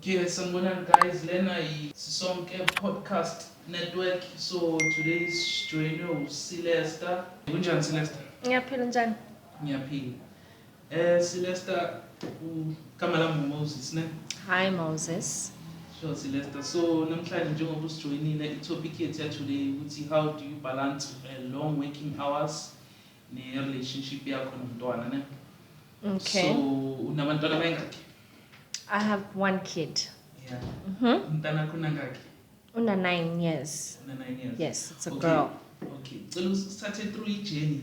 Okay, sanibonani guys, lena Sisonke Podcast Network. So today's joiner uSylvester. Kunjani Sylvester? Ngiyaphila njani? Ngiyaphila. Sylvester ugama lami Moses ne? Hi Moses. Sure Sylvester. So namhlanje njengoba usijoinile itopic yethu ya today ukuthi how do you balance long working hours ne relationship yakho nomntwana ne? Okay. So unabantwana abangaki? I have one kid. Yeah. Mm-hmm. Umntana kunangaki? Under 9 years. Una 9 years. Yes, it's a Okay. girl. Okay. Cela usithathe through ijourney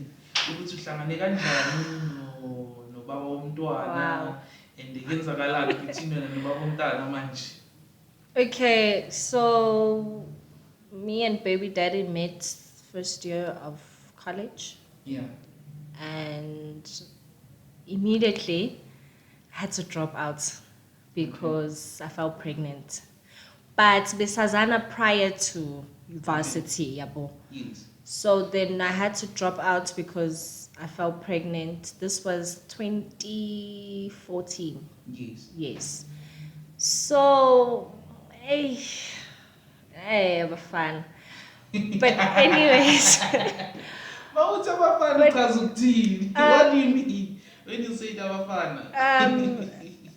ukuthi uhlangane kanjani nobaba womntwana Wow. and kenzakalani between wena nobaba womntwana manje. Okay, so me and baby daddy met first year of college Yeah. and immediately I had to drop out because I fell pregnant. But besazana prior to varsity, yabo. Yes. So then I had to drop out because I fell pregnant. This was 2014. Yes. Yes. So, hey, have fun. But anyways, Mawuthi abafana But, uchaza ukuthini? What do you mean when you say abafana?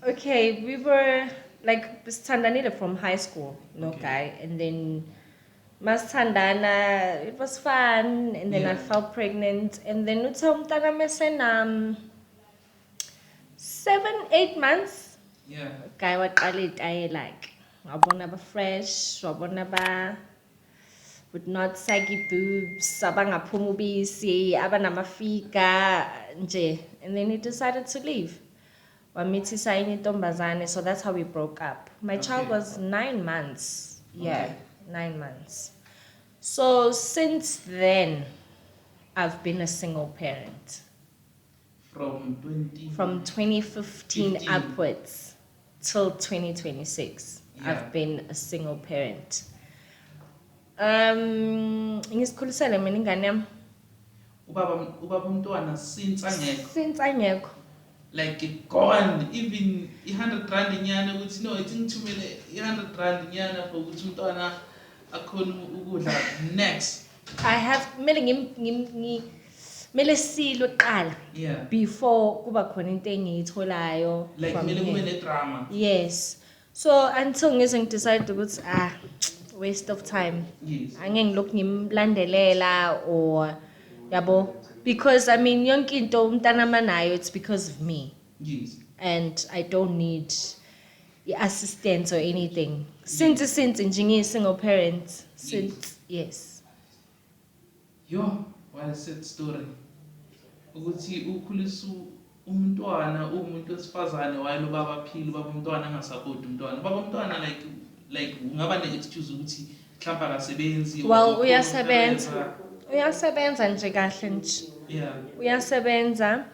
okay, we were like Standanida from high school, no Okay. guy, and then Mastandana, it was fun, and then I Yeah. fell pregnant, and then utomtana mesen 7-8 months. Yeah. Guy what I like. Wabona ba fresh, wabona ba would not saggy boobs, abangaphuma ubisi, abanamafika nje, and then he decided to leave. Wamithisa enye intombazane, so that's how we broke up. My child Okay. was 9 months. Yeah, Okay. 9 months. So since then, I've been a single parent. From 20. From 2015 15. upwards till 2026, Yeah. I've been a single parent. Ngisikhulisele mina ingane yami ubaba umntwana since angekho. since angekho. Like gone, even 100 rand inyana ukuthi no ithi ngithumele 100 rand inyana for ukuthi umntwana akhona ukudla next. I have mele silo qala Yeah. before kuba khona into engiyitholayo Like from kumele kube him. ne drama. Yes. So until ngize ngidecide ukuthi waste of time. Yes. Angeke ngilokhu ngimlandelela or yabo, because I mean yonke into umntana manayo, it's because of me Yes. and I don't need assistance or anything. Since nje ngiyi-single parent, since yes. Yo, what a sad story. Ukuthi ukhulisa umntwana umuntu wesifazane wayelo baba phila baba umntwana angasapoti umntwana. Baba umntwana like ungaba ne excuse ukuthi mhlawumbe akasebenzi. Well, uyasebenza nje kahle nje. Yeah. Uyasebenza.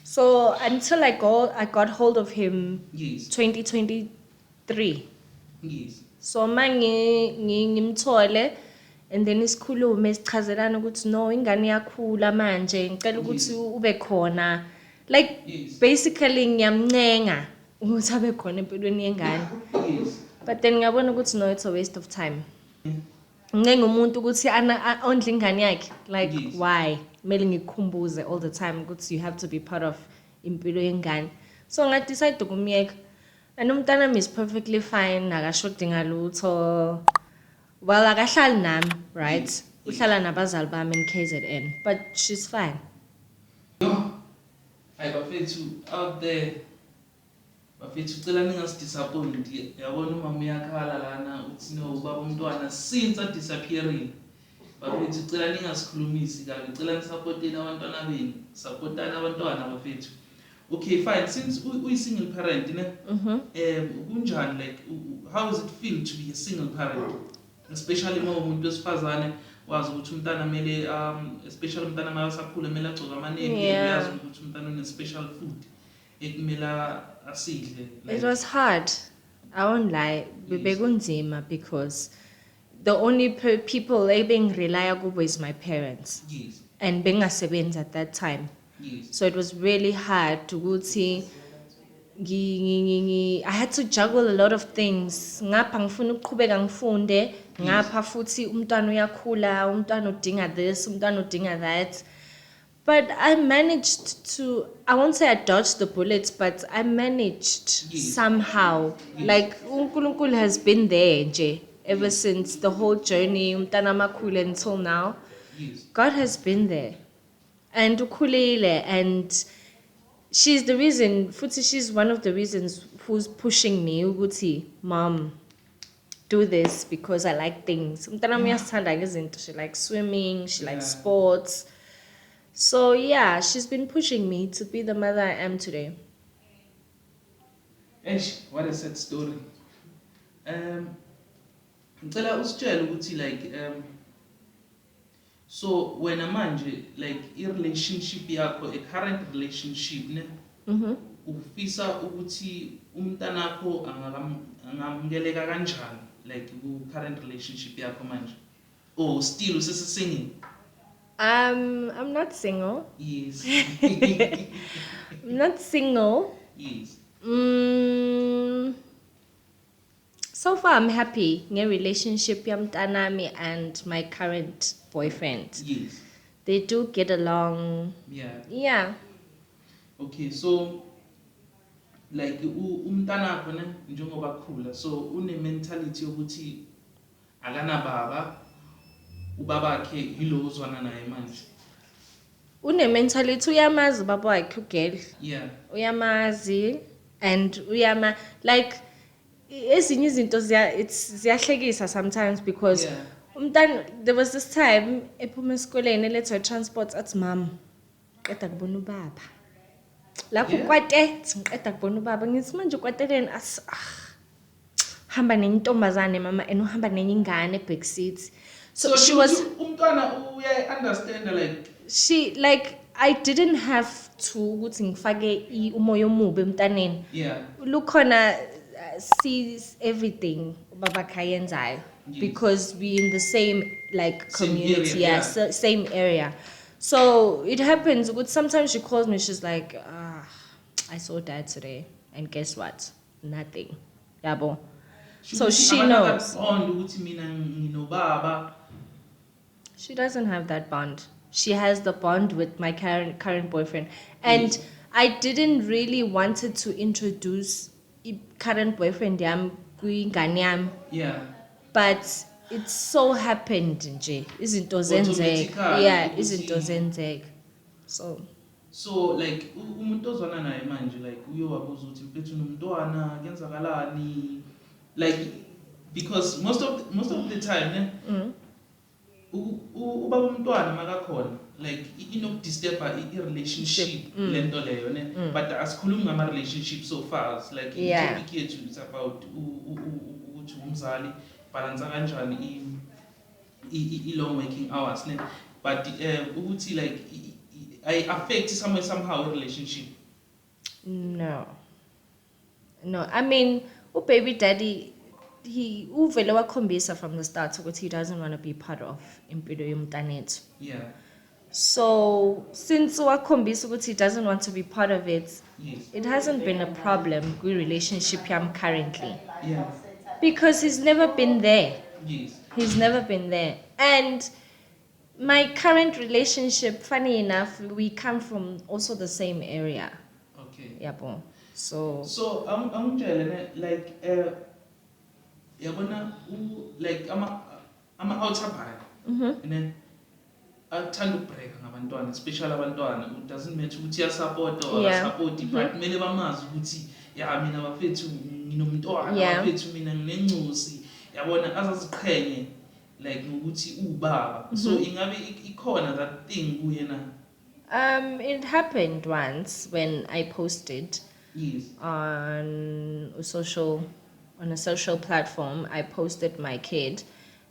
So until I got hold of him Yes. 2023. Yes. So ngimthole and then isikhulume sichazelana ukuthi no ingane yakhula manje ngicela ukuthi ube khona, like Yes. basically ngiyamncenga ukuthi abe khona empilweni yengane, Yes. but then ngiyabona ukuthi no, it's a waste of time. Ngenga umuntu ukuthi ondla ingane yakhe, like Yes. why kumele ngikukhumbuze all the time ukuthi you have to be part of impilo yengane. So ngadecide ukumyeka, and umntana is perfectly fine, akashodi ngalutho. Well, akahlali nami, right? Uhlala nabazali bami in KZN, but she's fine. Yo, hayi bafethu out there. Bafethu cela ningasidisappoint. Yabona umama uyakhala lana uthi no ubaba umntwana since disappearing. Bafethu cela ningasikhulumisi kabi. Cela nisupporteni abantwana benu. Supportani abantwana bafethu. Okay, fine. Since uyi-single parent, ne? Kunjani like how does it feel to be a single parent? Especially uma umuntu wesifazane wazi ukuthi umntana mele especially umntana masakhula mele agcoka amanene, Yeah. uyazi ukuthi umntana une special food ekumela asidle. It was hard. I won't lie. Yes. Bekunzima because the only people being reliable is my parents, Yes. and bengasebenzi at that time. Yes. So it was really hard to go see. I had had to juggle a lot of things. Ngapha ngifuna ukuqhubeka ngifunde, ngapha futhi umntwana uyakhula, umntwana udinga this, umntwana udinga that. But I managed to, I won't say I dodged the bullets, but I managed somehow. Like, uNkulunkulu has been there nje, ever since the whole journey, umntana makhule until now. Yes. God has been there. And ukhulile, and she's the reason, futhi she's one of the reasons who's pushing me, ukuthi, Mom, do this because I like things. Umntana uyasithanda izinto. She likes swimming, she likes sports. So yeah, she's been pushing me to be the mother I am today. Eish, what a sad story. Ngicela usitshele ukuthi like so wena manje like i-relationship yakho, a current relationship ne ufisa ukuthi umntanakho angamukeleka kanjani like ku current relationship yakho manje, or still usesinging? I'm not single. Yes. I'm not single. Yes. So far I'm happy in a relationship yamtanami and my current boyfriend. Yes. They do get along. Yeah. Yeah. Okay, so like umntanakho ne njengoba khula, so une mentality yokuthi akana baba, ubaba wakhe yilo ozwana naye manje. Une mentality uyamazi baba wakhe ugirl. Yeah. Uyamazi and like ezinye izinto ziyahlekisa sometimes because there was this time ephuma esikoleni elethwa transport athi mama qeda kubona ubaba. Lapho kwate ngiqeda kubona ubaba ngithi manje kwateleni hamba nentombazane mama and uhamba nenye ingane back seat. So she was umntwana understand like she like I didn't have to ukuthi ngifake umoya omubi emntaneni. Yeah. Lukhona sees everything baba kayenzayo because we in the same like community, same area. So it happens good. Sometimes she calls me, she's like, I saw dad today, and guess what? Nothing. Yabo. So she knows. She doesn't have that bond. She has the bond with my current boyfriend, and I didn't really wanted to introduce current boyfriend yam kuingane yam. Yeah. But it so happened nje izinto zenzeka. Yeah, izinto zenzeka. So like umuntu ozwana naye manje like uyowabuza ukuthi mfethu nomntwana kuyenzakalani, like because most of the time ne ubaba umntwana makakhona like inokudisturb i-relationship lento leyo ne, but asikhulumi ngama relationship so far like topic yethu is about ukuthi umzali balance kanjani i-long working hours ne, but ukuthi like I affect somehow a relationship. No, I mean baby daddy he uvele wakhombisa from the start ukuthi he doesn't want to be part of impilo yomntanethu. Yeah. So since wakhombisa ukuthi he doesn't want to be part of it, it hasn't been a problem with relationship yam currently. Yeah. Because he's never been there. Yes. He's never been there. And my current relationship, funny enough, we come from also the same area. Okay. Yabo. So I'm telling like yabona like ama outer bar. And then athanda ukubreaka ngabantwana, especially abantwana. It doesn't matter ukuthi uyasupport or support, but kumele bamazi ukuthi mina bafethu nginomntwana, bafethu mina nginencosi, yabona azaziqhenye like ukuthi ubaba. So ingabe ikhona that thing kuye na? It happened once when I posted on a social platform. I posted my kid,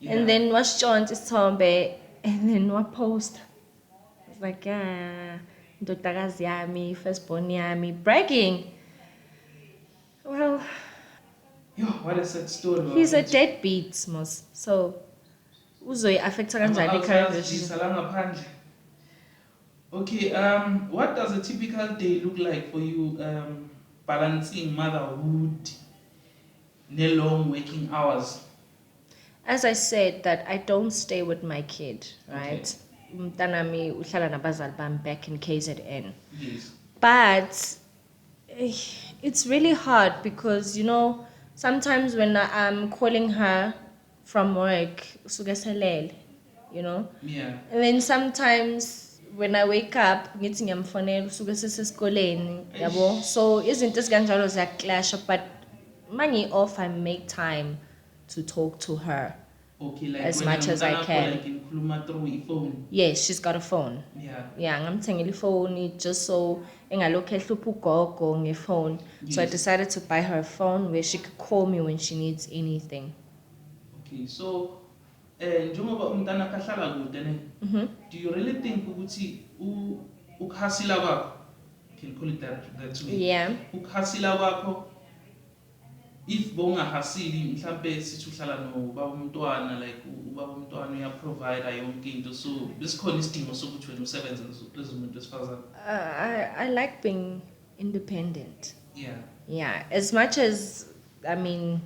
and then was John Tisombe, and then what post? It's like ndodakazi yami, firstborn yami, bragging. Well, what a sad story. He's a deadbeat, mos. So uzoyi affecta kanjani current relationship? Okay, what does a typical day look like for you, balancing motherhood ne-long working hours. As I said, that I don't stay with my kid, right? Umntanami uhlala nabazali bami back in KZN. Yes. But it's really hard because, you know, sometimes when I'm calling her from work, usuke selele, you know? Yeah. And then sometimes when I wake up, ngithi ngiyamfonela usuke sesesikoleni, yabo. So izinto ezikanjalo ziyaclash, but manje off I make time to talk to her. Okay, like As when much as I umntanakho, can. like ngikhuluma through phone. Yes, she's got a phone. Yeah. Yeah, ngamthengela ifoni just so engalokhu ehlupha ugogo ngefone. So I Yes. decided to buy her a phone where she could call me when she needs anything. Okay, so njengoba umntanakho ahlala kude ne, do you really think ukuthi ukuhasila kwakho, can call it that way? Yeah. Ukuhasila kwakho, if bowungahasili mhlambe sithi uhlala nobaba umntwana, like ubaba umntwana uyaprovide yonke into, so besikhona isidingo sokuthi wena usebenze njengomuntu wesifazane. I like being independent. Yeah. Yeah, as much as, I mean,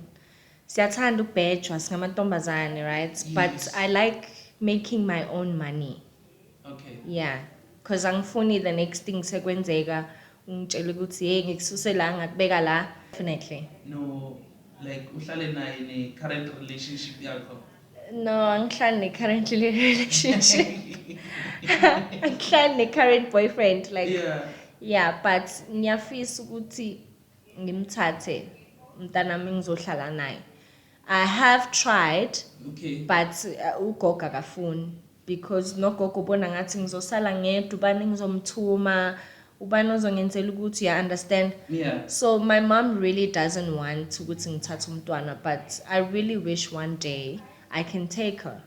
siyathanda ukubhejwa singamantombazane, right? Yes. But I like making my own money. Okay. Yeah, because angifuni the next thing sekwenzeka ungitshela ukuthi hey ngikususe la ngakubeka la. Definitely. No, like uhlale naye ne-current relationship yakho. No, angihlali ne-current relationship. Angihlali ne-current boyfriend, like. Yeah. But ngiyafisa ukuthi ngimthathe umntanami ngizohlala naye. I have tried, Okay. but ugogo akafuni because nogogo ubona ngathi ngizosala ngedwa, ubani ngizomthuma, ubani ozongenzela ukuthi, you understand? Yeah. So my mom really doesn't want ukuthi ngithathe umntwana, but I really wish one day I can take her.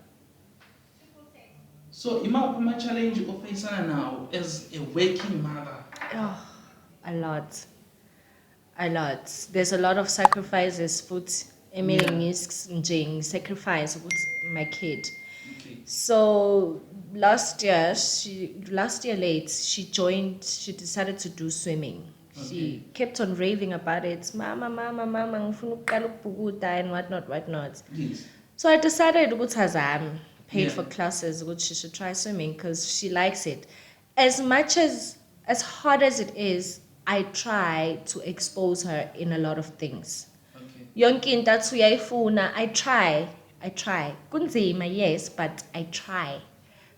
So imaphi ama-challenge ofacana now as a working mother? Oh, a lot. There's a lot of sacrifices futhi emele sacrifice with my kid. Okay. So last year late, she decided to do swimming. Okay. She kept on raving about it. Mama, ngifuna ukuqala ukubhukuda and whatnot. Yes. So I decided ukuthi azame, paid Yeah. for classes, which she should try swimming because she likes it. As hard as it is, I try to expose her in a lot of things. Okay. Yonke into athi uyayifuna, I try. Kunzima, yes, but I try.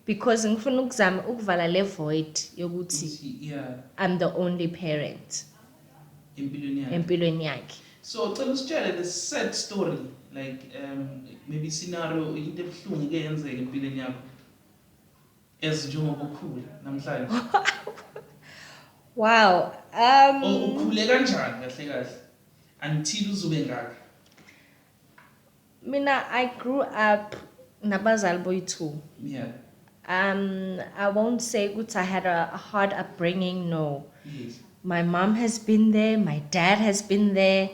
Because ngifuna ukuzama ukuvala le void yokuthi Yeah. I'm the only parent empilweni yakhe. So cela usitshele the sad story, like maybe scenario into ebuhlungu ke yenzeka empilweni yakho as njengoba ukhula namhlanje. Wow. Ukhule kanjani kahle until uzobe ngaka? Mina, I grew up nabazali boyithu. Yeah. I won't say ukuthi I had a hard upbringing, no. Yes. My mom has been there, my dad has been there.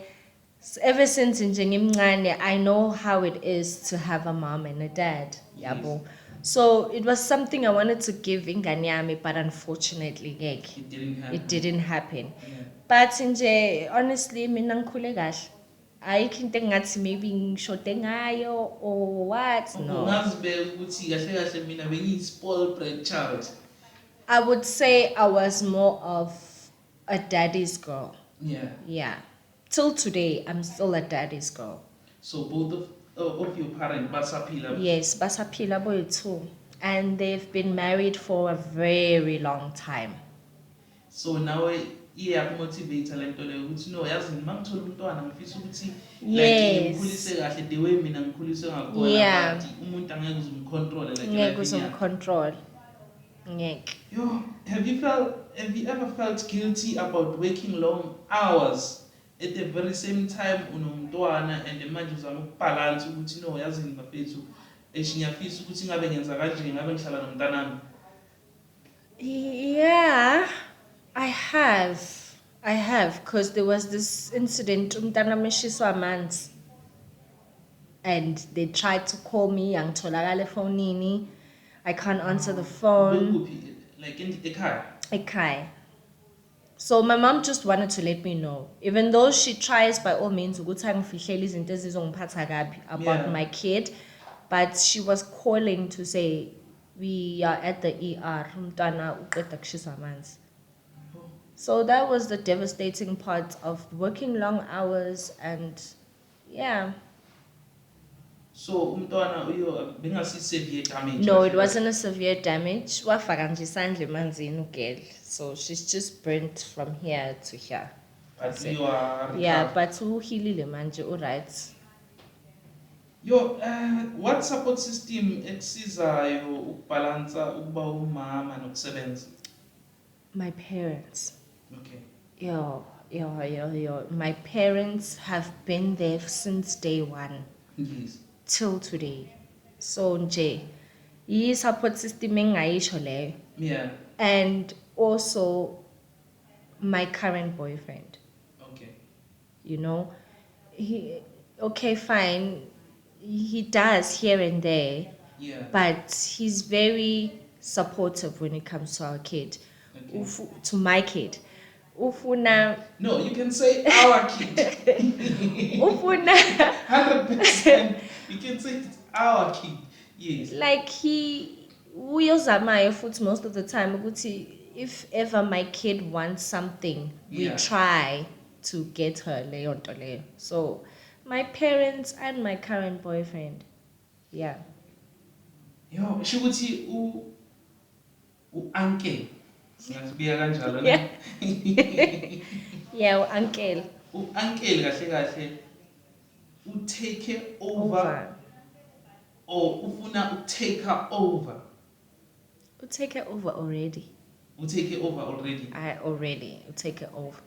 Ever since nje ngimncane, I know how it is to have a mom and a dad. Yes. Yabo. So it was something I wanted to give ingane yami, but unfortunately It didn't happen. it didn't happen. Yeah. But nje honestly mina ngikhule kahle. Ayikho into engathi maybe ngishode ngayo or what, no. Ungazibeka ukuthi kahle mina bengiyi-spoiled brat child. I would say I was more of a daddy's girl. Yeah. Yeah. Till today, I'm still a daddy's girl. So both of your parents basaphila. Yes, basaphila boyethu. And they've been married for a very long time. So now iyakumotivate le nto leyo ukuthi no yazi mangithola umntwana ngifisa ukuthi like Yes. ngimkhulise kahle the way mina ngikhuliswe ngakhona, Yeah. but umuntu angeke uzumcontrol like Ngeke life yakhe. uzumcontrol. Ngeke. Yo, have you ever felt guilty about working long hours at the very same time unomntwana and manje uzama ukubalance ukuthi no yazi ngibafethu ngiyafisa ukuthi ngabe ngenza kanje ngabe ngihlala nomntanami? Yeah, I have, because there was this incident, umntana meshiswa amanzi. And they tried to call me, angitholakala efonini. I can't answer the phone. Kuphi? Like ekhaya? Ekhaya. So my mom just wanted to let me know, even though she tries by all means ukuthi angifihlele izinto ezizongiphatha kabi about Yeah. my kid, but she was calling to say we are at the ER. Umntwana uqeda kushisa amanzi. So that was the devastating part of working long hours and yeah. So umntwana uyo bengasi severe damage. No, it wasn't a severe damage. Wafaka nje isandla emanzini ugel. So she's just burnt from here to here. But you are Yeah, recovered. but uhilile manje, alright. Yo, what support system ekusizayo ukubalansa ukuba umama nokusebenza? My parents. Okay. Yo. My parents have been there since day one Yes. till today. So nje, yi support system engayisho leyo. Yeah. And also my current boyfriend. Okay. You know, okay, fine. He does here and there, Yeah. but he's very supportive when it comes to our kid, Okay. to my kid. Ufuna, No, you can say our kid. ufuna, 100%. You can say it's our kid. Yes. like uyozamayo futhi most of the time ukuthi if ever my kid wants something, we Yeah. try to get her leyo nto leyo. So my parents and my current boyfriend, yeah. Yo, shukuthi uncle. Singazibiya kanjalo ne? Yeah. Yeah, uncle. Uncle kahle kahle take over or ufuna take her over. Take it over already. Take it over already. Take it over.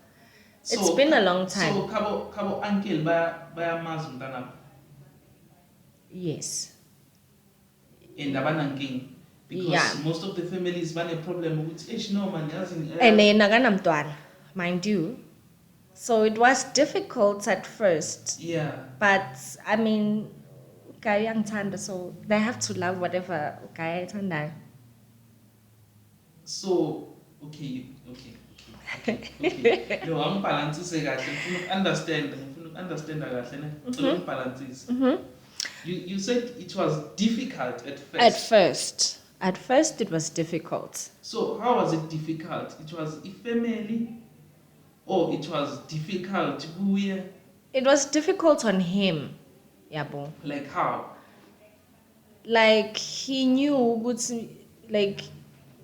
So, It's been a long time. So kabo uncle bayamazi umntana. Yes. And abananking because Yeah. most of the families bane problem ukuthi no man yazi And then naganamntwana, mind you. So it was difficult at first, yeah. but I mean, guy uyangithanda, so they have to love whatever guy ayithandayo. So okay. No, I'm balancing kahle. Understand kahle ne. So balance. You said it was difficult at first. At first it was difficult. So how was it difficult? It was a family or it was difficult kuye? It was difficult on him, yabo. Like how? Like he knew ukuthi like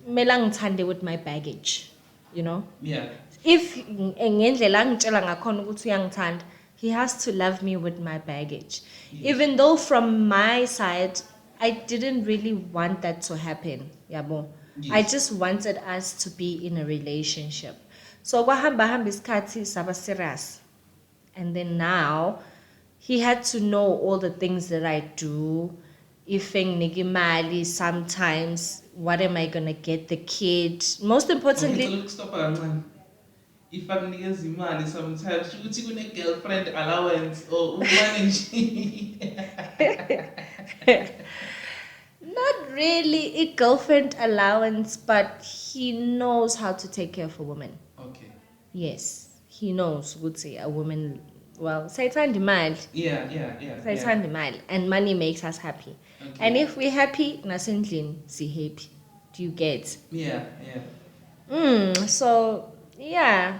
kumele angithande with my baggage, you know? Yeah. If ngendlela angitshela ngakhona ukuthi uyangithanda, he has to love me with my baggage. Yes. Even though from my side, I didn't really want that to happen, yabo. Yes. I just wanted us to be in a relationship. So kwahamba isikhathi saba serious. And then now, he had to know all the things that I do. If imali, sometimes, what am I gonna get the kid? Most importantly, Stop kancane. If akunikeza imali sometimes ukuthi kune girlfriend allowance or umanage. not really a girlfriend allowance, but he knows how to take care of a woman. Okay. Yes, he knows, would say a woman, well, sayithanda imali. Yeah. Sayithanda imali, and money makes us happy. Okay. And if we're happy, nasendlini si happy. Do you get? Yeah. So yeah,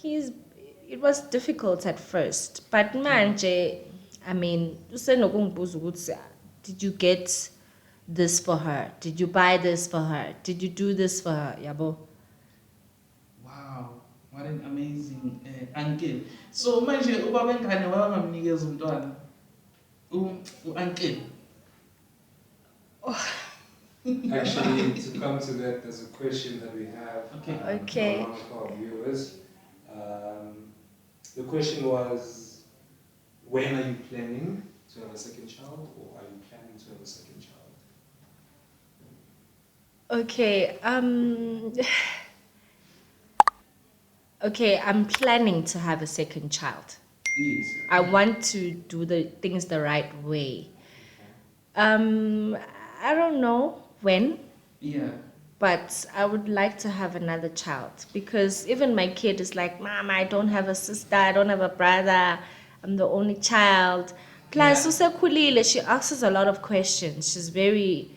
it was difficult at first, but manje, I mean, usenokungibuza ukuthi, did you get this for her? Did you buy this for her? Did you do this for her? Yabo. Wow, what an amazing uncle. So manje ubaba engane wabangamnikeza umntwana. Uncle. Actually, to come to that, there's a question that we have Okay. from one of our viewers. The question was, when are you planning to have a second child, or are you planning to have a second child? Okay, okay, I'm planning to have a second child. Yes. I want to do the things the right way. I don't know when, Yeah. But I would like to have another child because even my kid is like, Mom, I don't have a sister, I don't have a brother, I'm the only child. Plus, Yeah. usekhulile, she asks us a lot of questions. She's very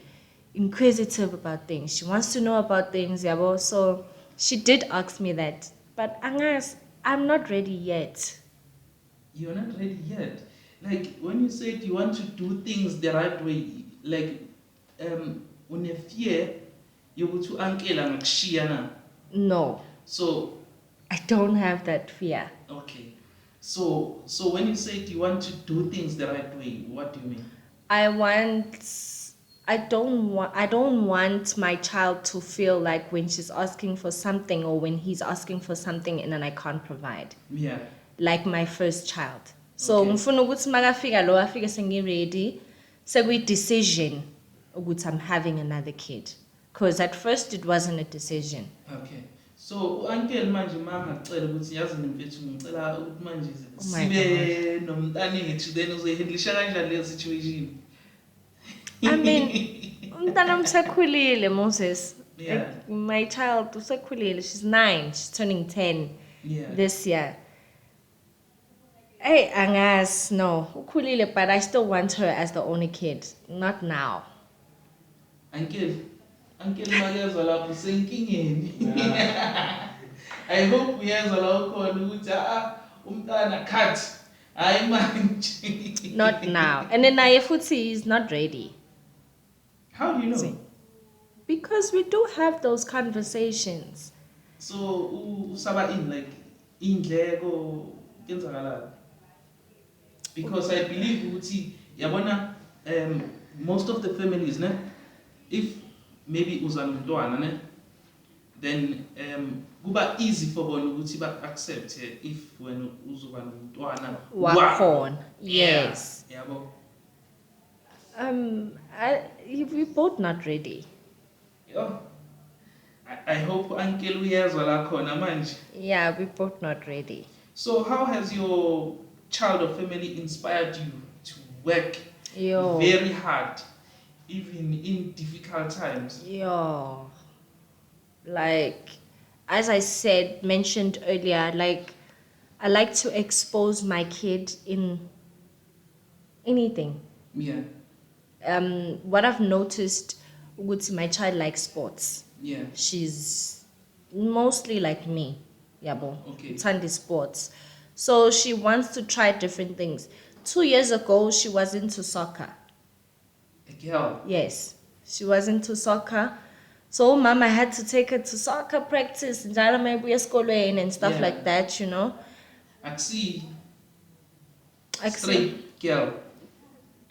inquisitive about things. She wants to know about things, yabo. So she did ask me that. But Angas, I'm not ready yet. You're not ready yet. Like when you said you want to do things the right way, like une fear yokuthi uncle angakushiya na. No, So I don't have that fear. okay. So when you said you want to do things the right way, what do you mean? I don't want my child to feel like when she's asking for something or when he's asking for something and then I can't provide. Yeah. Like my first child. So Okay. ngifuna ukuthi makafika lo afike sengi-ready sekuyi-decision ukuthi I'm having another kid. Because at first it wasn't a decision. Okay. So uncle manje mangacela ukuthi yazi nemfethu ngicela ukuthi manje Oh my sibe nomntanethu then uzoyihandlisha kanjani leyo situation? I mean, umntana usekhulile Moses. Yeah. Like, my child usekhulile, she's 9, she's turning 10 Yeah. this year. Hey, Angas, no, ukhulile, but I still want her as the only kid. Not now. Uncle makezwa lapho senkingeni. I hope uyezwa la ukhona ukuthi umntana cut. Hayi manje. Not now. And then naye futhi is not ready. How do you know? See. Because we do have those conversations. So usaba in like indleko kenzakalala. Because I believe ukuthi yabona most of the families ne, if maybe uza nomntwana ne, then kuba easy for bona ukuthi ba accept if when uzoba nomntwana Wakhona. Yes. yabo. We're both not ready. Yo, I hope uncle uyezwa la khona manje. Yeah, we're both not ready. So how has your child or family inspired you to work Yo. very hard, even in difficult times? Yo. Like, as I mentioned earlier, like, I like to expose my kid in anything. Yeah, What I've noticed, my child likes sports. yeah, She's mostly like me, yabo. Okay. Tandy sports. So she wants to try different things. 2 years ago, she was into soccer. a girl. Yes, she was into soccer. So mama had to take her to soccer practice and stuff Yeah. like that, you know. I see. Actually, Straight girl.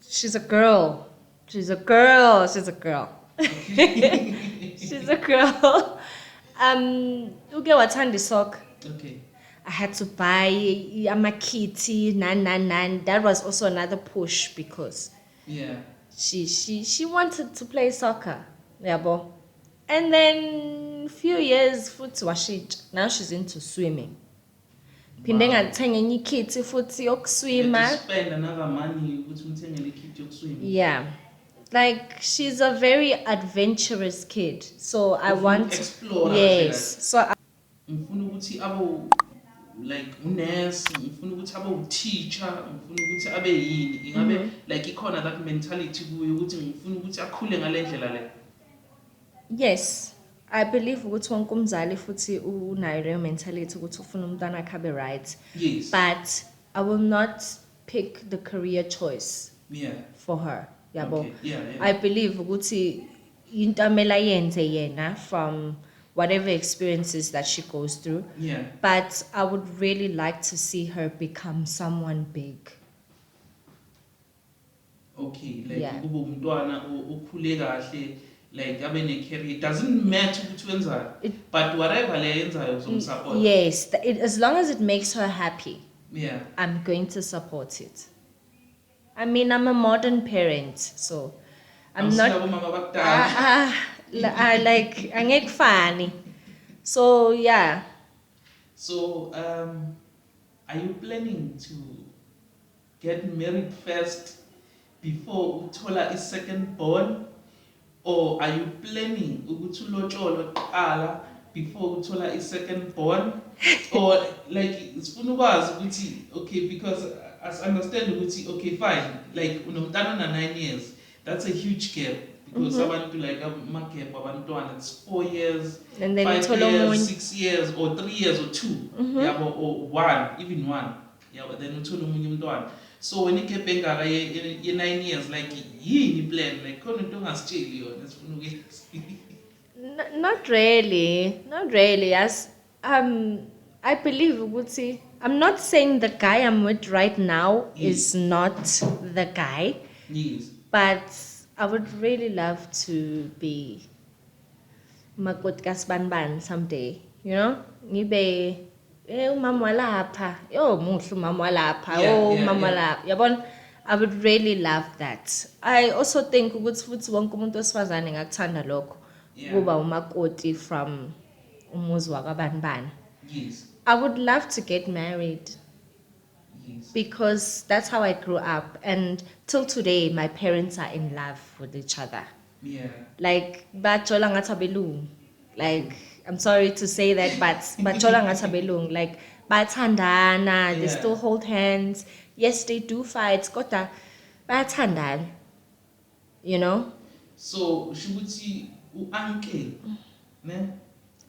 she's a girl. She's a girl. She's a girl. She's a girl. Uke wathanda soccer. Okay. I had to buy a kitty, nan. That was also another push because Yeah. she wanted to play soccer. Yabo. And then few years futhi washintsha. Now she's into swimming. Phinde ngathenga enye ikiti futhi You yokuswima. have to spend another money ukuthi umthengele kit yokuswim. Yeah. Like she's a very adventurous kid. So I Ufuna want explore yes. So ngifuna ukuthi abo like unurse, ngifuna ukuthi abe uteacher, ngifuna ukuthi abe yini. Ingabe like ikhona that mentality kuyo ukuthi ngifuna ukuthi akhule ngale ndlela le. yes, I believe ukuthi wonke umzali futhi unayo leyo mentality ukuthi ufuna umntwana akhe abe right. Yes. But I will not pick the career choice Yeah. for her. Yabo. Okay. Yeah. I believe ukuthi into amele ayenze yena from whatever experiences that she goes through. Yeah. But I would really like to see her become someone big. Okay, like Yeah. kube umntwana okhule kahle, like abe ne career. It doesn't matter ukuthi wenzani, but whatever le yenzayo uzomsupport. Yes, as long as it makes her happy, Yeah. I'm going to support it. I mean, I'm a modern parent, so I'm not. Awusilabo mama bakudala. Like angeke funny. So yeah, So, are you planning to get married first before uthola is second born, or are you planning ukuthi ulotsholo kuqala before uthola i-second born? Or like sifuna ukwazi ukuthi okay, because as understand ukuthi okay fine, like unomntana na 9 years, that's a huge gap because abantu like ama-gap abantwana it's 4 years, And then 5 uthola years, omunye. 6 years or 3 years or 2 yabo, or 1, even 1 yabo, then uthola omunye umntwana. So when igap engaka ye 9 years, like yini plan, like khona into ongasitsheli yona sifuna ukuyazi. Not really. Not really. Yes. I believe ukuthi, I'm not saying the guy I'm with right now is not the guy, Yes. but I would really love to be makoti kasbanban someday. You know? Ngibe umama walapha. Yo muhle umama walapha. Yeah, Oh yeah, mama yeah. walapha. Yabona? I would really love that. I also think ukuthi futhi wonke umuntu wesifazane ngakuthanda lokho. Yeah. Kuba umakoti from umuzi wakwabanibani. Yes. I would love to get married Yes. because that's how I grew up, and till today my parents are in love with each other. Yeah. Like bachola ngathi abelungu. Like I'm sorry to say that, but bachola ngathi abelungu. Like bathandana, they Yeah. still hold hands. Yes, they do fight, kodwa bathandana. You know? So shukuthi u-uncle ne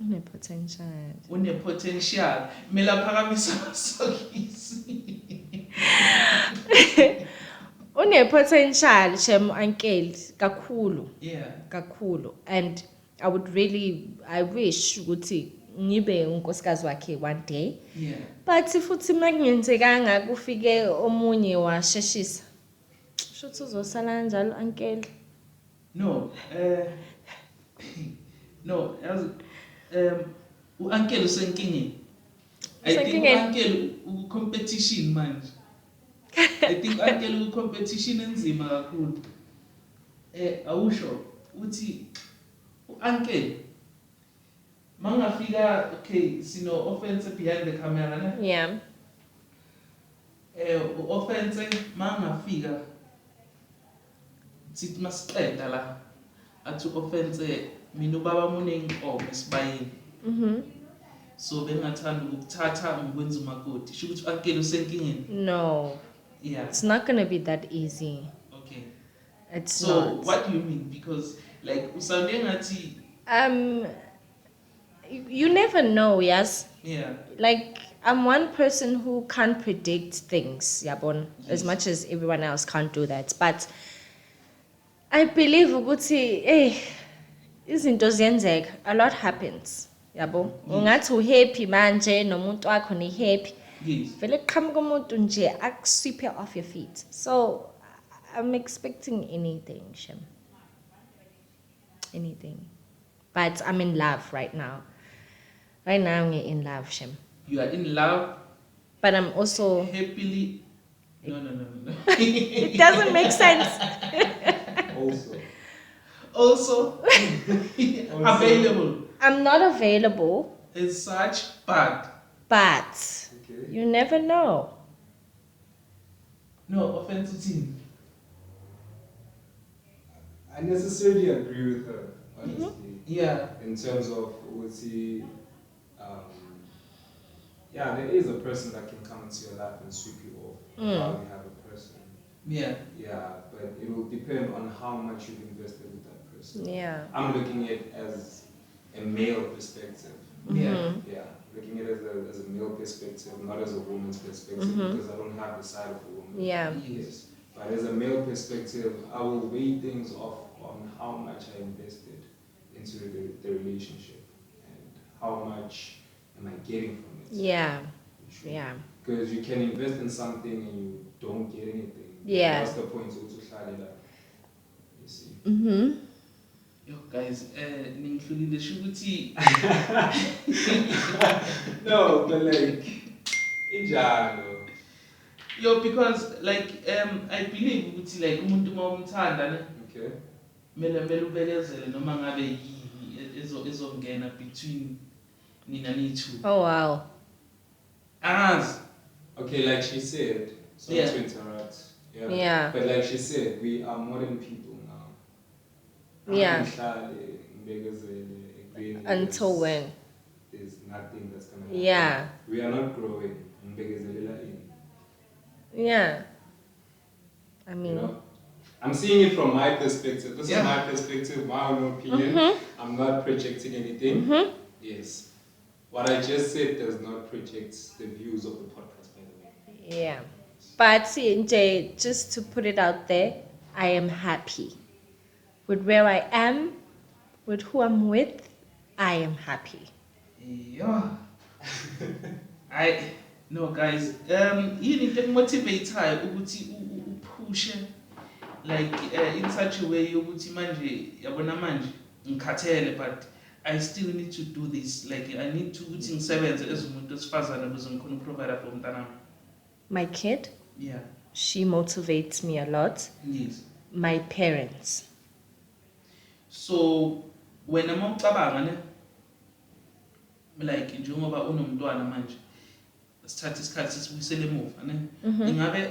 Une potential. une-potential, kumele aphakamisa amasokisi. Une potential shem uncle kakhulu. Yeah. Kakhulu, and I wish ukuthi ngibe unkosikazi wakhe one day, Yeah. but futhi makungenzekanga kufike omunye washeshisa, shuthi uzosala njalo uncle. No, no, as u-uncle usenkingeni. I think Usenkingeni? u-uncle u-competition manje. I think u-uncle u-competition enzima kakhulu. Awusho uthi u-uncle mangafika, okay, sino offense behind the camera ne. Yeah. U-offense mangafika sithi masiqeda la athi u-offense mina ubaba munenkomo esibayeni. So bengathanda ukuthatha ngikwenza umakoti. Sho ukuthi u-uncle usenkingeni. No, Yeah. it's not gonna be that easy. Okay. It's So not. what do you mean? Because like usawude ngathi You never know, yes. yeah. Like I'm one person who can't predict things, yabon, as Yes. much as everyone else can't do that. But I believe ukuthi izinto ziyenzeka, a lot happens, yabo. Ungathi uhappy manje nomuntu wakho ni happy. Yes. Vele kuqhamuka umuntu nje akusweep off your feet. So I'm expecting anything, Shem. Anything. But I'm in love right now. Right now I'm in love, Shem. You are in love But I'm also, happily. No. it doesn't make sense. Also, Also available I'm not available, as such, but but okay. you never know. no offense to him. I necessarily agree with her, honestly. Yeah. In terms of what he, yeah, there is a person that can come into your life and sweep you off while you have a person. Yeah. Yeah, but it will depend on how much you've invested with that person. Yeah. I'm looking at it as a male perspective. Yeah. Yeah, looking at it as a male perspective, not as a woman's perspective, because I don't have the side of a woman. Yeah. Yes. But as a male perspective, I will weigh things off on how much I invested into the relationship and how much am I getting from it. Yeah. Yeah. Because you can invest in something and you don't get anything. Yeah. That's the point. Also, you see. Yo guys, ninghlulile shukuthi No, but like, injalo. yo, because like I believe ukuthi like umuntu mawumthanda ne Okay. mele ubekezele noma ngabe yini ezongena between nina nithi. Oh wow. Angazi. Okay, like she said, sorry Yeah. to interrupt. Yeah. But like she said, we are modern people now. Yeah. Ngihlale, ngibekezele, ekubeni Until when? there's nothing that's gonna happen. Yeah. We are not growing. Ngibekezelela ini. Yeah. I You mean, know? I'm seeing it from my perspective. This Yeah. is my perspective, my own opinion. I'm not projecting anything. Yes. What I just said does not project the views of the podcast, by the way. yeah. But see, Nje, just to put it out there, I am happy with where I am, with who I'm with. I am happy. Yeah. No guys, yini into ekumotivateayo ukuthi upushe like in such a way yokuthi manje yabona manje ngikhathele but I still need to do this, like I need to ukuthi ngisebenze as umuntu wesifazane ukuze ngikhone ukuprovide for umntanami. My kid, Yeah. she motivates me a lot. Yes. My parents. So wena mawucabanga ne like njengoba unomntwana manje sithatha isikhathi sibuyisele emuva ne ingabe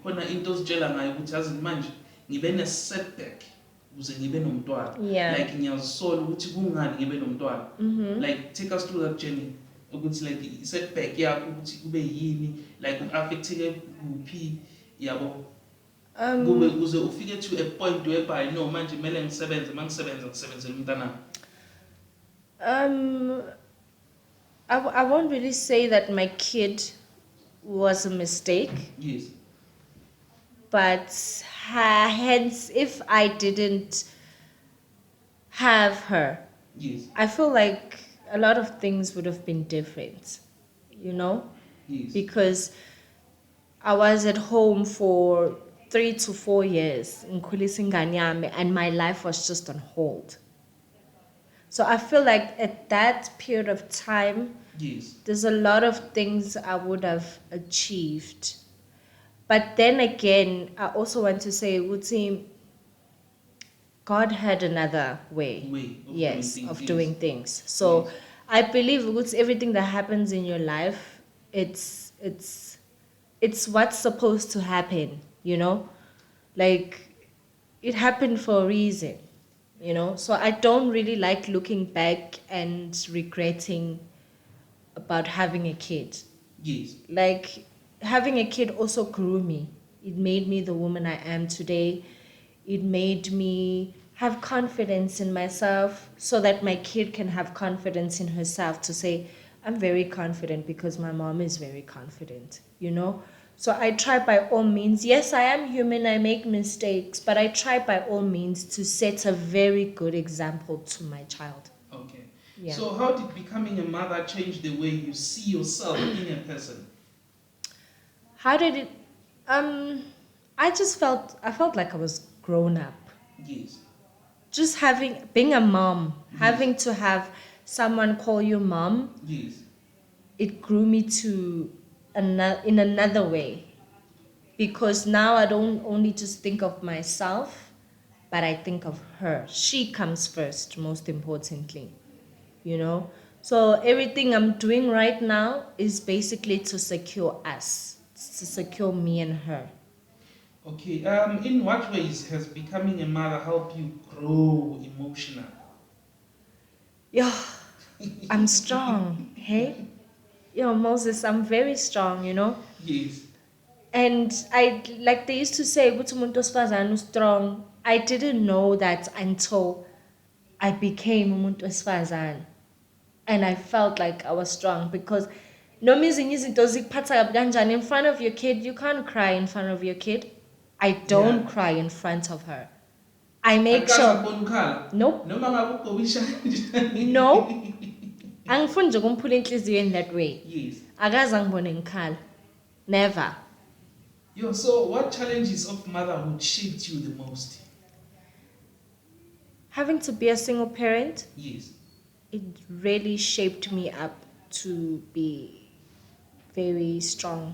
khona into ozitshela ngayo ukuthi yazi manje ngibe ne setback ukuze ngibe nomntwana, Yeah. like ngiyazisola ukuthi kungani ngibe nomntwana, like take us through that journey ukuthi like i-setback yakho ukuthi kube yini, like u-affecteke kuphi yabo kube kuze ufike to a point whereby no manje kumele ngisebenze, mangisebenza ngisebenzela umntanami. I won't really say that my kid was a mistake, Yes. but hence, if I didn't have her, Yes. I feel like a lot of things would have been different, you know, Yes. because I was at home for 3 to 4 years in Kulisinganyame, and my life was just on hold. So I feel like at that period of time, Yes. there's a lot of things I would have achieved. But then again, I also want to say, Uti, God had another way, Way of yes, doing of things. doing things. So Yes. I believe Uti, everything that happens in your life, it's what's supposed to happen, you know? Like, it happened for a reason, you know? So I don't really like looking back and regretting about having a kid. Yes. Like, having a kid also grew me. It made me the woman I am today. It made me have confidence in myself so that my kid can have confidence in herself to say, I'm very confident because my mom is very confident, you know? So I try by all means. Yes, I am human, I make mistakes, but I try by all means to set a very good example to my child. Okay. Yeah. So how did becoming a mother change the way you see yourself in a person? How did it? I felt like I was grown up. Yes. Just being a mom, having to have someone call you mom, Yes. it grew me to in another way. Because now I don't only just think of myself, but I think of her. She comes first, most importantly, you know? So everything I'm doing right now is basically to secure us, to secure me and her. Okay. In what ways has becoming a mother helped you grow emotional? Yeah, I'm strong, hey? Yo, Moses, I'm very strong, you know? Yes. And like they used to say, "Ukuthi umuntu wesifazane ustrong." I didn't know that until I became umuntu wesifazane. And I felt like I was strong because noma ezinye izinto zikuphatha kabi kanjani in front of your kid, you can't cry in front of your kid. I don't Yeah. cry in front of her. I make Akaze sure. ubone ukhala? Nope. Noma ngabe ugobisha kanjani? No. Angifuni nje ukumphula inhliziyo in that way. Yes. Akaze angibone ngikhala. Never. Yo, so what challenges of motherhood shaped you the most? Having to be a single parent, Yes. it really shaped me up to be very strong,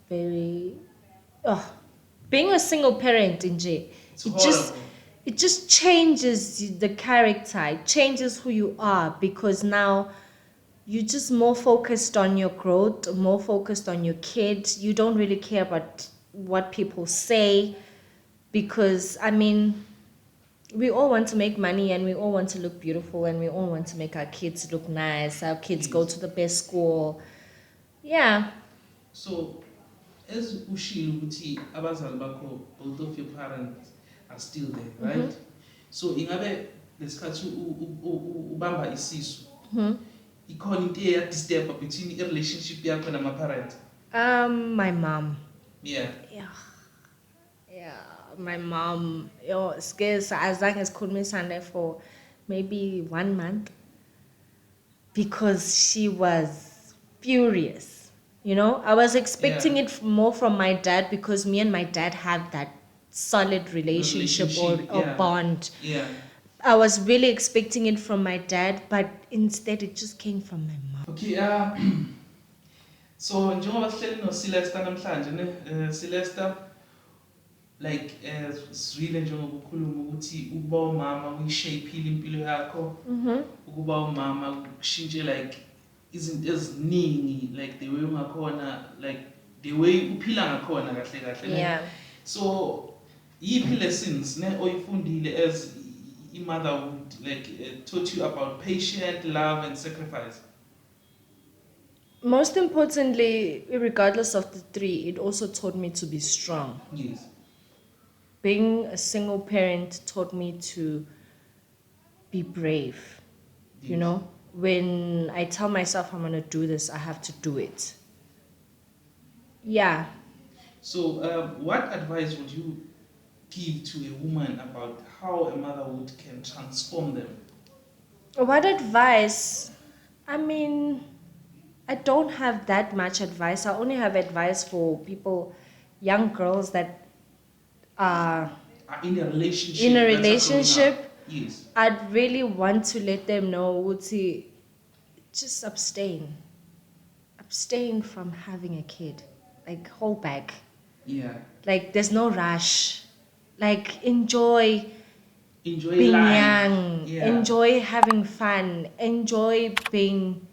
very. Being a single parent in J, It's it horrible. just changes the character. It changes who you are because now you're just more focused on your growth, more focused on your kids. You don't really care about what people say because I mean, we all want to make money and we all want to look beautiful and we all want to make our kids look nice, our kids go Yes. to the best school. Yeah. So, as ushilo ukuthi abazali bakho, both of your parents are still there, right? So, ingabe lesikhathi ubamba isisu, ikhona into eyadisturba between i-relationship yakho nama-parent? My mom. Yeah. Yeah, my mom, scarce as long as could me Sunday for maybe 1 month because she was furious. You know, I was expecting Yeah. it more from my dad because me and my dad have that solid relationship or Yeah. bond. Yeah. I was really expecting it from my dad, but instead it just came from my mom. Okay, so njengoba sihleli noSylvester namhlanje ne Sylvester like sizwile njengoba ukhuluma ukuthi ukuba umama kuyishapeile impilo yakho, ukuba umama kushintshe like izinto eziningi, like the way ungakhona, like the way uphila ngakhona kahle kahle ne. Yeah. So yiphi lessons ne oyifundile as motherhood, like taught you about patience, love and sacrifice? Most importantly, regardless of the three, it also taught me to be strong. Yes. Being a single parent taught me to be brave. You Yes. know, when I tell myself I'm going to do this, I have to do it. Yeah. So, what advice would you give to a woman about how a motherhood can transform them? What advice? I mean, I don't have that much advice. I only have advice for people, young girls that are In a relationship. in a that are growing relationship. up. Yes. I'd really want to let them know, Wuti, just abstain. Abstain from having a kid. Like, hold back. Yeah. Like, there's no rush. Like, enjoy Enjoy being life. young. Yeah. Enjoy having fun. Enjoy being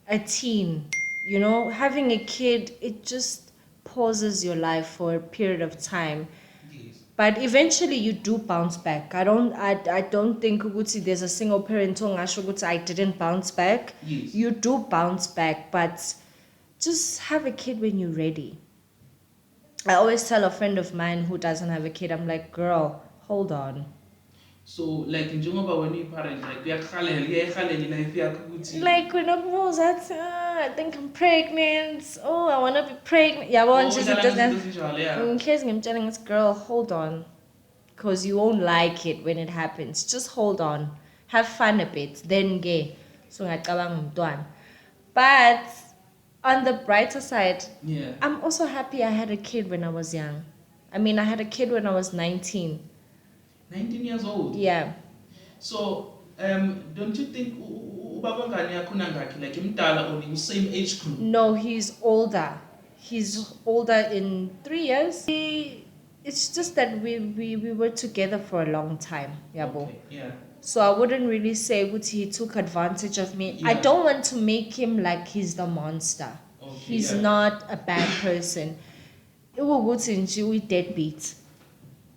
a teen. You know, having a kid, it just pauses your life for a period of time. Yes. But eventually you do bounce back. I don't think ukuthi there's a single parent ongasho ukuthi I didn't bounce back. Yes. You do bounce back, but just have a kid when you're ready. I always tell a friend of mine who doesn't have a kid, I'm like, girl, hold on. So, like, njengoba when you parent, like, uyakhalela life yakho ukuthi. Like when I was at, I think I'm pregnant. Oh, I want to be pregnant. Yeah, Oh, well, just it udlala doesn't. ngezinto ezinjalo, yeah. In case I'm telling this girl, hold on. Because you won't like it when it happens. Just hold on. Have fun a bit. Then gay. So ngacabanga umntwana. But on the brighter side, Yeah. I'm also happy I had a kid when I was young. I mean, I had a kid when I was 19. 19 years old. Yeah. So, don't you think ubaba ngani yakho nangakhi, like imdala or the same age group? No, he's older. He's older in 3 years. It's just that we were together for a long time. Yabo. Okay, yeah. So I wouldn't really say Wuti he took advantage of me. I Yeah. don't want to make him like he's the monster. Okay, He's yeah. not a bad person. Wuti nje uyi deadbeat.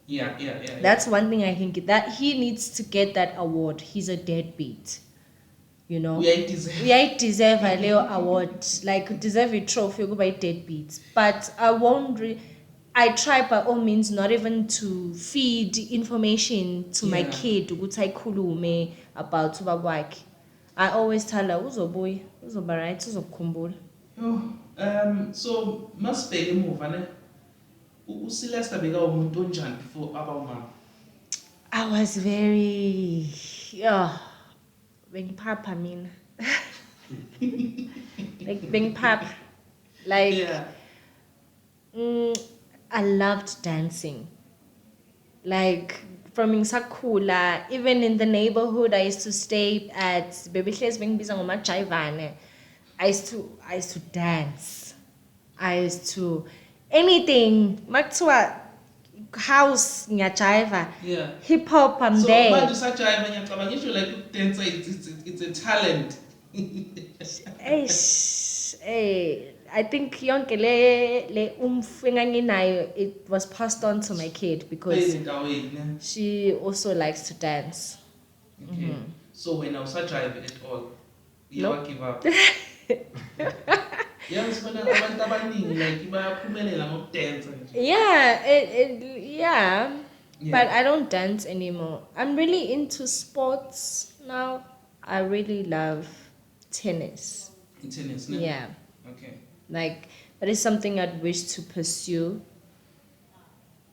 Yeah. That's one thing I can get. That he needs to get that award. He's a deadbeat. You know? We deserve. Yeah, deserve a Leo award. Like deserve a trophy by deadbeats. But I won't I try by all means not even to feed information to my Yeah. kid ukuthi ayikhulume about ubaba wakhe. I always tell her uzobuya, uzoba right, uzokukhumbula. So masibheke emuva ne uSylvester beka umuntu onjani before aba umama? I was very bengipapa mina. Like bengipapa. Like Yeah. I loved dancing. Like from Insakula, even in the neighborhood I used to stay at Bebehlezi bengibiza ngoMajayivane. I used to dance. I used to anything. Makuthiwa house ngiyajiva. Yeah. Hip hop I'm So there. manje usajayiva ngiyacabanga ngisho like ukudance it's a talent. Eish, hey, I think yonke le enganginayo, it was passed on to my kid because Played it away, ne? she also likes to dance. Okay. So when I was a driver at all, you Nope. give up. Yeah, sibona abantu abaningi like bayaphumelela ngokudance nje. Yeah, yeah. Yeah. But I don't dance anymore. I'm really into sports now. I really love tennis. In tennis, ne? Yeah. Okay. Like, that is something I'd wish to pursue.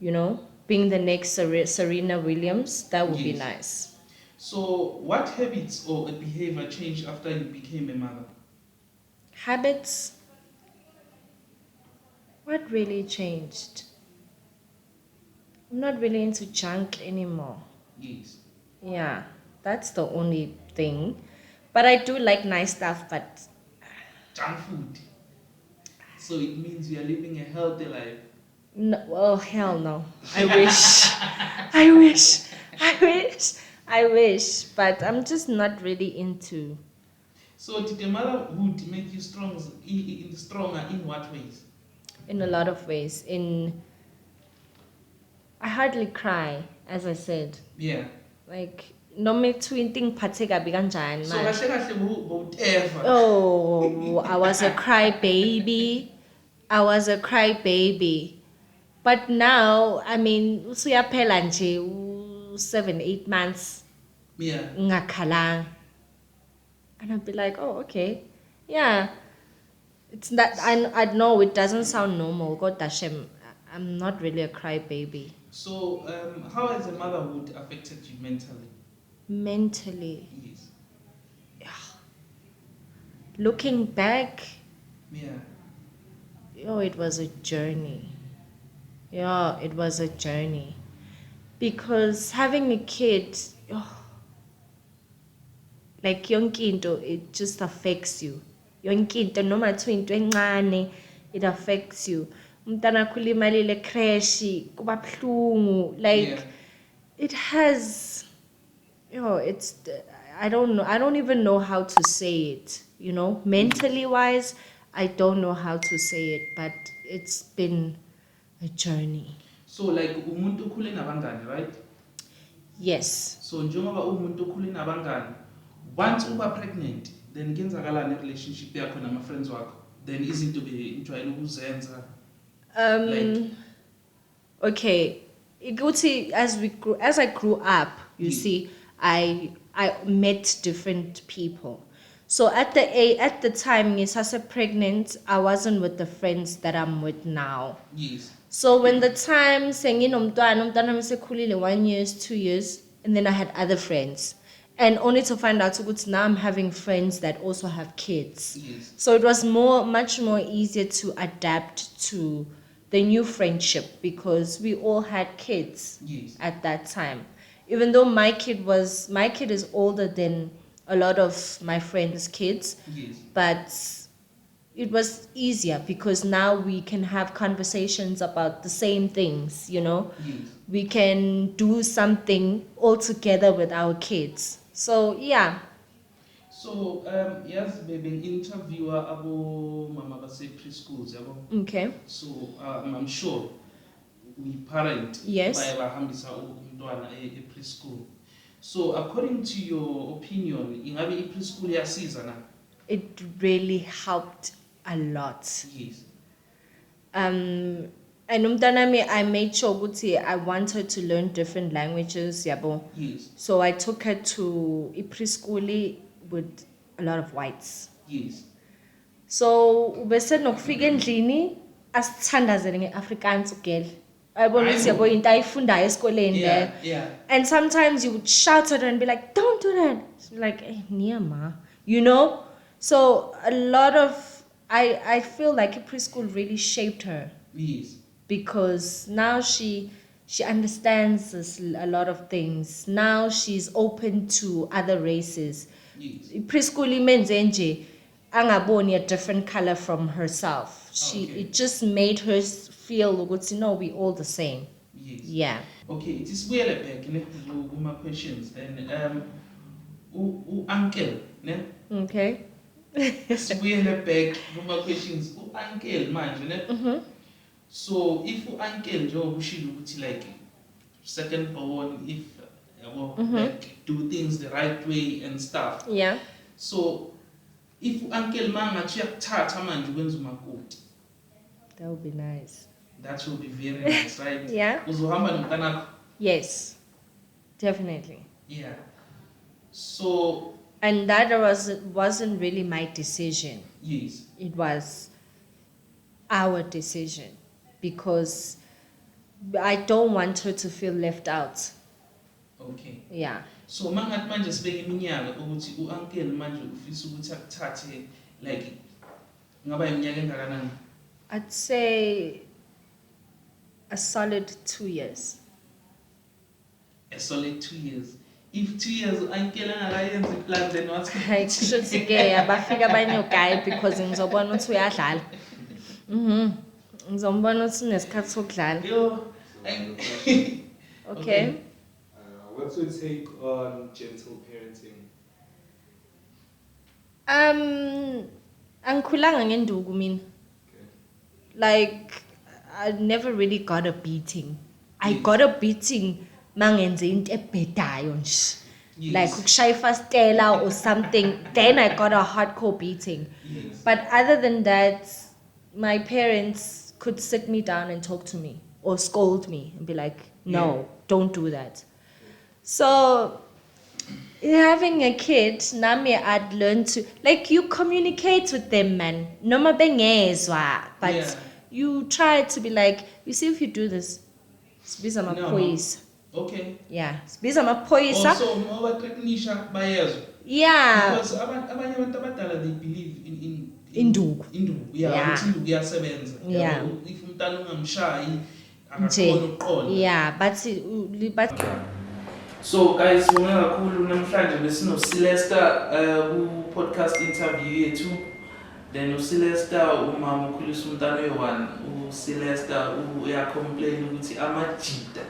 You know, being the next Serena Williams, that would be Yes. nice. So what habits or behavior changed after you became a mother? Habits. What really changed? I'm not really into junk anymore. Yes. Yeah, that's the only thing. But I do like nice stuff, but Junk food. So it means you are living a healthy life. no, well, hell no. I wish. I wish. I wish. I wish. But I'm just not really into. So did the motherhood make you stronger in what ways? In a lot of ways. I hardly cry, as I said. Yeah. Like, no me twinting patega biganjan. So kahle kahle whatever. Oh, I was a cry baby. I was a cry baby. But now, I mean, usuyaphela nje 7-8 months Yeah. ngakhalang. And I'd be like, oh, okay. Yeah. It's that I know it doesn't sound normal. God Hashem, I'm not really a cry baby. So how has the motherhood affected you mentally? Mentally, Yes. looking back, Yeah. it was a journey. Yeah, it was a journey. Because having a kid, like yonke into, it just affects you. Yonke into, noma kuthiwa into encane, it affects you. Umntana akhula imalile crash, kuba buhlungu. Like, Yeah. it has, it's, I don't know. I don't even know how to say it, mentally wise. I don't know how to say it, but it's been a journey. So like umuntu okhule nabangani, right? Yes. So njengoba umuntu okhule nabangani, once uba pregnant, then kenzakalani relationship yakho nama friends wakho? Then izinto bejwayele ukuzenza. Like- Okay. Iguti, as I grew up, you see, I met different people. So at the time ngisase pregnant, I wasn't with the friends that I'm with now. Yes. So when the time senginomntwana wami sekhulile 1 year, 2 years, and then I had other friends. And only to find out ukuthi now I'm having friends that also have kids. Yes. So it was much more easier to adapt to the new friendship because we all had kids Yes. at that time. Even though my kid is older than a lot of my friends' kids, Yes. but it was easier because now we can have conversations about the same things, Yes. We can do something all together with our kids. So yeah. So yes, baby, interviewer abo mama base preschools, yabo. Okay. So I'm sure we parent Yes. bayabahambisa umntwana preschool. So according to your opinion, ingabe preschool yasiza na? It really helped a lot. Yes. And umntanami, I made sure ukuthi I want her to learn different languages, yabo. Yes. So I took her to a preschool with a lot of whites. Yes. So bese nokufika endlini asithandazele ngeAfrikaans ugel. Ayibona ukuthi yabo into ayifundayo esikoleni Yeah. le. Yeah. And sometimes you would shout at her and be like, "Don't do that." She'd be like, "Hey, Niyama," So a lot of I feel like a preschool really shaped her Yes. because now she understands a lot of things. Now she's open to other races. Yes. Preschool imenze nje angaboni a different color from herself. Okay. It just made her feel ukuthi no, we all the same. Yes. Yeah. Okay, it is well back ne my questions then uncle ne Okay. sibuyele back kuma questions uncle manje ne. So if uncle njengoba ushilo ukuthi like second born, if like do things the right way and stuff. Yeah. So if uncle mangathi uyakuthatha manje ukwenza umakoti, That would be nice. that will be very nice, right? Yeah. Uzohamba nomntanakho. Yes. Definitely. Yeah. So And that wasn't really my decision. yes. It was our decision because I don't want her to feel left out. Okay. Yeah. So mangathi manje sibeke iminyaka ukuthi uncle manje ufisa ukuthi akuthathe like ngaba iminyaka engakanani? I'd say a solid 2 years. A solid 2 years. If 2 years uncle angakayenzi plan then what's Hayi kushuthi ke abafika abanyogayi because ngizobona ukuthi uyadlala. Ngizombona ukuthi unesikhathi sokudlala. Yo. Okay. What's your take on gentle parenting? Angikhulanga ngenduku mina. Like I never really got a beating. I got a beating mangenze into ebhedayo nje. Yes. Like ukushaya ifastela or something, then I got a hardcore beating. Yes. But other than that, my parents could sit me down and talk to me or scold me and be like, no, don't do that. So having a kid, nami I'd learned to, like, you communicate with them, man. Noma bengezwa, but Yeah. you try to be like, you see, if you do this, sibiza amaphoyisa. Okay. Yeah, sibiza amaphoyisa. Also, abaqeqisha bayezwa. Yeah. Because abanye abantu abadala they believe in Induku. Induku. Yeah, Yeah. ukuthi induku iyasebenza. Yeah. If umntana ungamshayi Nje. akakhona ukuqonda. Yeah, but So guys, sibonga kakhulu namhlanje besino Celesta ku podcast interview yethu. Then uCelesta umama ukhulisa umntana we1, uCelesta uyacomplain ukuthi amajita.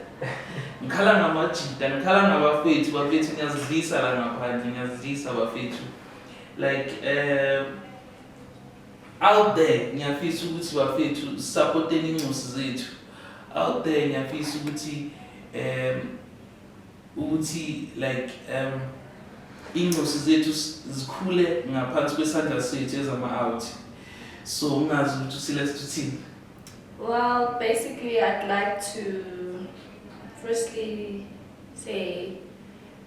Ngikhala ngamajita, ngikhala ngabafethu, bafethu ngiyazidlisa la ngaphandle, ngiyazidlisa bafethu. Like out there ngiyafisa ukuthi bafethu supporteni incosi zethu. Out there ngiyafisa ukuthi like incosi zethu zikhule ngaphansi kwesandla sethu ezama-out. So ungazi ukuthi uCelesta uthini? well, basically, I'd like to firstly say,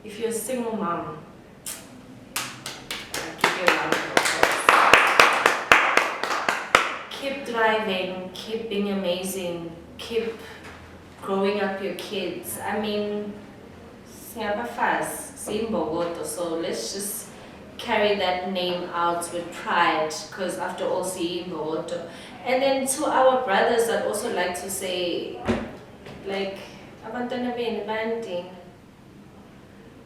if you're a single mom, I'll give you a round of applause. Keep thriving, keep being amazing, keep growing up your kids. I mean, Simbogoto, so let's just carry that name out with pride, because after all, Simbogoto. And then to our brothers, I'd also like to say, like, abantwana benu bayandinga.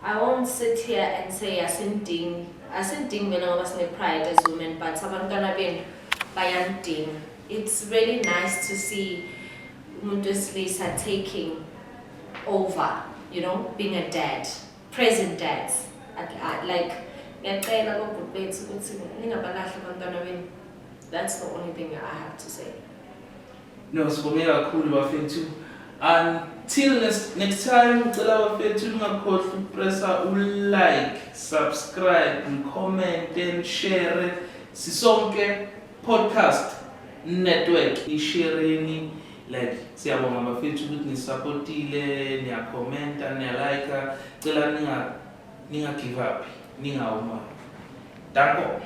I won't sit here and say asindingi mina ngoba sine pride as women, but abantwana benu bayandinga. It's really nice to see umuntu wesilisa taking over, you know, being a dad, present dads. Like, ngiyacela kobhuti bethu ukuthi ningabalahli abantwana benu. That's the only thing I have to say. No, sibonge kakhulu bafethu. Until next time, ngicela bafethu ungakhohlwa ukupressa like, subscribe, comment and share. Sisonke podcast network ishareni, like siyabonga bafethu ukuthi nisupportile, niyakhomenta, niyalike. Cela ninga give up, ningawuma. Danko.